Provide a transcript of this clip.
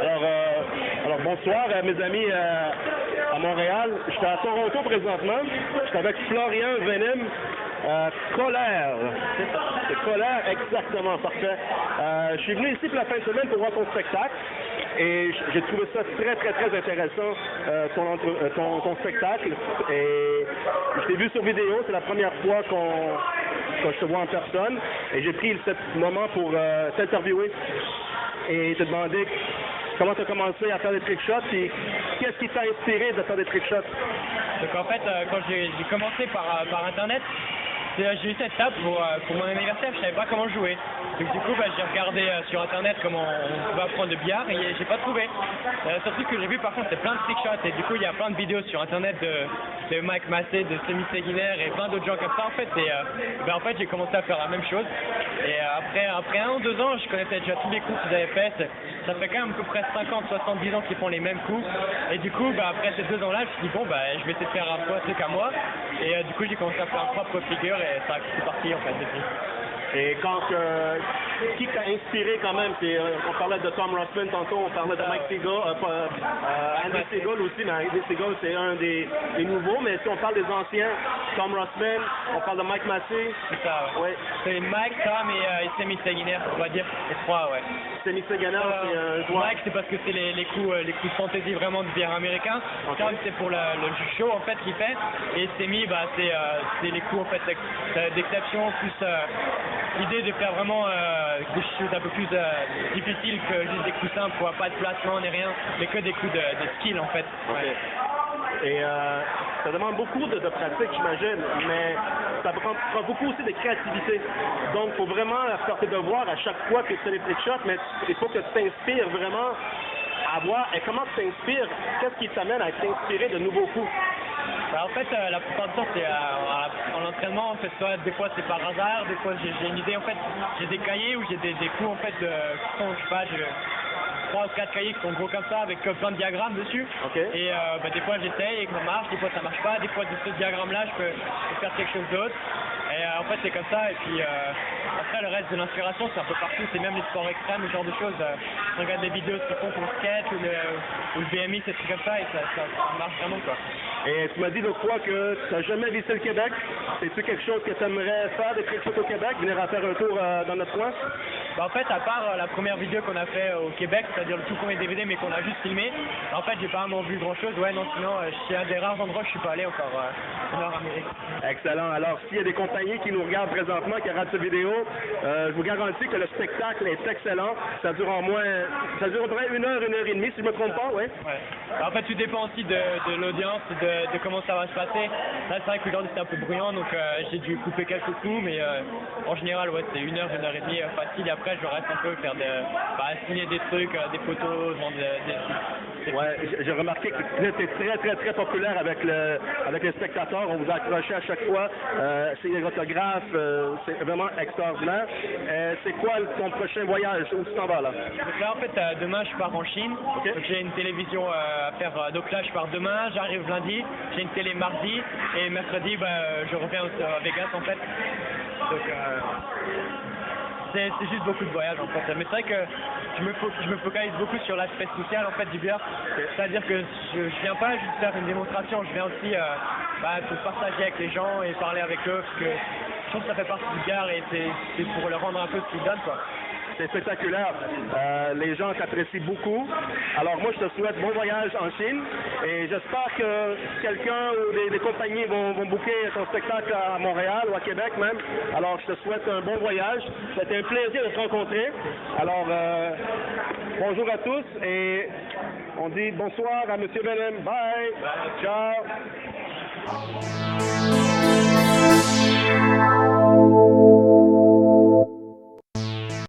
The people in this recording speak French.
Alors bonsoir mes amis à Montréal. J'étais à Toronto présentement. J'étais avec Florian Venim. Colère. C'est Colère, exactement, parfait. Je suis venu ici pour la fin de semaine pour voir ton spectacle et j'ai trouvé ça très intéressant, ton spectacle. Et je t'ai vu sur vidéo, c'est la première fois que je te vois en personne et j'ai pris ce moment pour t'interviewer et te demander comment tu as commencé à faire des trick shots et qu'est-ce qui t'a inspiré de faire des trick shots? Donc en fait, quand j'ai commencé par Internet, j'ai eu cette table pour mon anniversaire, je savais pas comment jouer. Donc du coup, j'ai regardé sur Internet comment on pouvait apprendre le billard et j'ai pas trouvé. Surtout que j'ai vu par contre, c'est plein de trick shots et du coup, il y a plein de vidéos sur Internet de Mike Massey, de Semi Seguiner et plein d'autres gens comme ça en fait. Et en fait, j'ai commencé à faire la même chose. Et après 1 ou 2 ans, je connaissais déjà tous les coups qu'ils avaient faits. Ça fait quand même à peu près 50-70 ans qu'ils font les mêmes coups. Et du coup, après ces 2 ans-là, je me suis dit bon, je vais essayer de faire un peu un truc à moi. Et du coup, j'ai commencé à faire ma propre figure et ça c'est parti en fait depuis. Et qui t'a inspiré quand même? On parlait de Tom Russman tantôt, on parlait de Mike Segal, Andy Segal aussi, mais Andy Segal c'est un des nouveaux, mais si on parle des anciens, Tom Russman, on parle de Mike Massey. C'est ça, ouais. Ouais. C'est Mike, Tom et Semi Seguiner, on va dire, les 3, ouais. Semi Seguiner, c'est un joueur. Mike, c'est parce que c'est les coups de fantaisie vraiment de billard américain. Okay. Tom, c'est pour le show en fait qu'il fait. Et Semi, c'est les coups en fait d'exception, plus l'idée de faire vraiment des choses un peu plus difficiles que juste des coups simples, quoi. Pas de placement ni rien, mais que des coups de skill en fait. Okay. Ouais. Et ça demande beaucoup de pratique, j'imagine, mais ça prend beaucoup aussi de créativité. Donc, il faut vraiment faire tes devoirs à chaque fois que tu fais des trick shots, mais il faut que tu t'inspires vraiment à voir. Et comment tu t'inspires? Qu'est-ce qui t'amène à t'inspirer de nouveaux coups? En fait, la plupart du temps, c'est en entraînement. En fait, des fois, c'est par hasard. Des fois, j'ai une idée. En fait, j'ai des cahiers où j'ai des coups en fait de, je sais pas, 3 ou 4 cahiers qui sont gros comme ça avec plein de diagrammes dessus. Okay. Et des fois, j'essaye et que ça marche. Des fois, ça marche pas. Des fois, de ce diagramme-là, je peux faire quelque chose d'autre. Et en fait, c'est comme ça. Et puis après, le reste de l'inspiration, c'est un peu partout. C'est même les sports extrêmes, ce genre de choses. Je regarde des vidéos qui font pour le skate ou le BMX, des trucs comme ça, et ça marche vraiment, quoi. Et tu m'as dit l'autre fois que tu n'as jamais visité le Québec. C'est-tu quelque chose que tu aimerais faire, des trick shots au Québec, venir à faire un tour dans notre coin? En fait, à part la première vidéo qu'on a fait au Québec, c'est-à-dire le tout premier DVD, mais qu'on a juste filmé, en fait, j'ai pas vraiment vu grand-chose. Ouais, non, sinon, c'est un des rares endroits que je suis pas allé encore au Nord-Amérique. Excellent. Alors, s'il y a des compagnies qui nous regardent présentement, qui regardent cette vidéo, je vous garantis que le spectacle est excellent. Ça dure à peu près 1 heure, 1 heure et demie, si je me trompe pas, ouais. En fait, tout dépend aussi de l'audience, de comment ça va se passer. Là, c'est vrai qu'aujourd'hui, c'était un peu bruyant, donc j'ai dû couper quelques coups, mais en général, ouais, c'est 1 heure, 1 heure et demie facile. Et après, je reste un peu faire signer des trucs, des photos, vendre des Ouais, j'ai remarqué que vous êtes très populaire avec les spectateurs. On vous a accroché à chaque fois. C'est les autographes, c'est vraiment extraordinaire. C'est quoi ton prochain voyage? Où tu t'en vas là? Donc là, en fait, demain, je pars en Chine. Okay. Donc j'ai une télévision à faire. Donc là, je pars demain, j'arrive lundi. J'ai une télé mardi. Et mercredi, je reviens à Vegas, en fait. Donc, c'est juste beaucoup de voyages en fait. Mais c'est vrai que je me focalise beaucoup sur l'aspect social en fait du billard. C'est-à-dire que je viens pas juste faire une démonstration, je viens aussi pour partager avec les gens et parler avec eux parce que je trouve que ça fait partie du billard et c'est pour leur rendre un peu ce qu'ils donnent, quoi. C'est spectaculaire. Les gens t'apprécient beaucoup. Alors moi, je te souhaite bon voyage en Chine et j'espère que quelqu'un ou des compagnies vont booker ton spectacle à Montréal ou à Québec même. Alors, je te souhaite un bon voyage. C'était un plaisir de te rencontrer. Alors, bonjour à tous et on dit bonsoir à M. Venim. Bye. Ciao.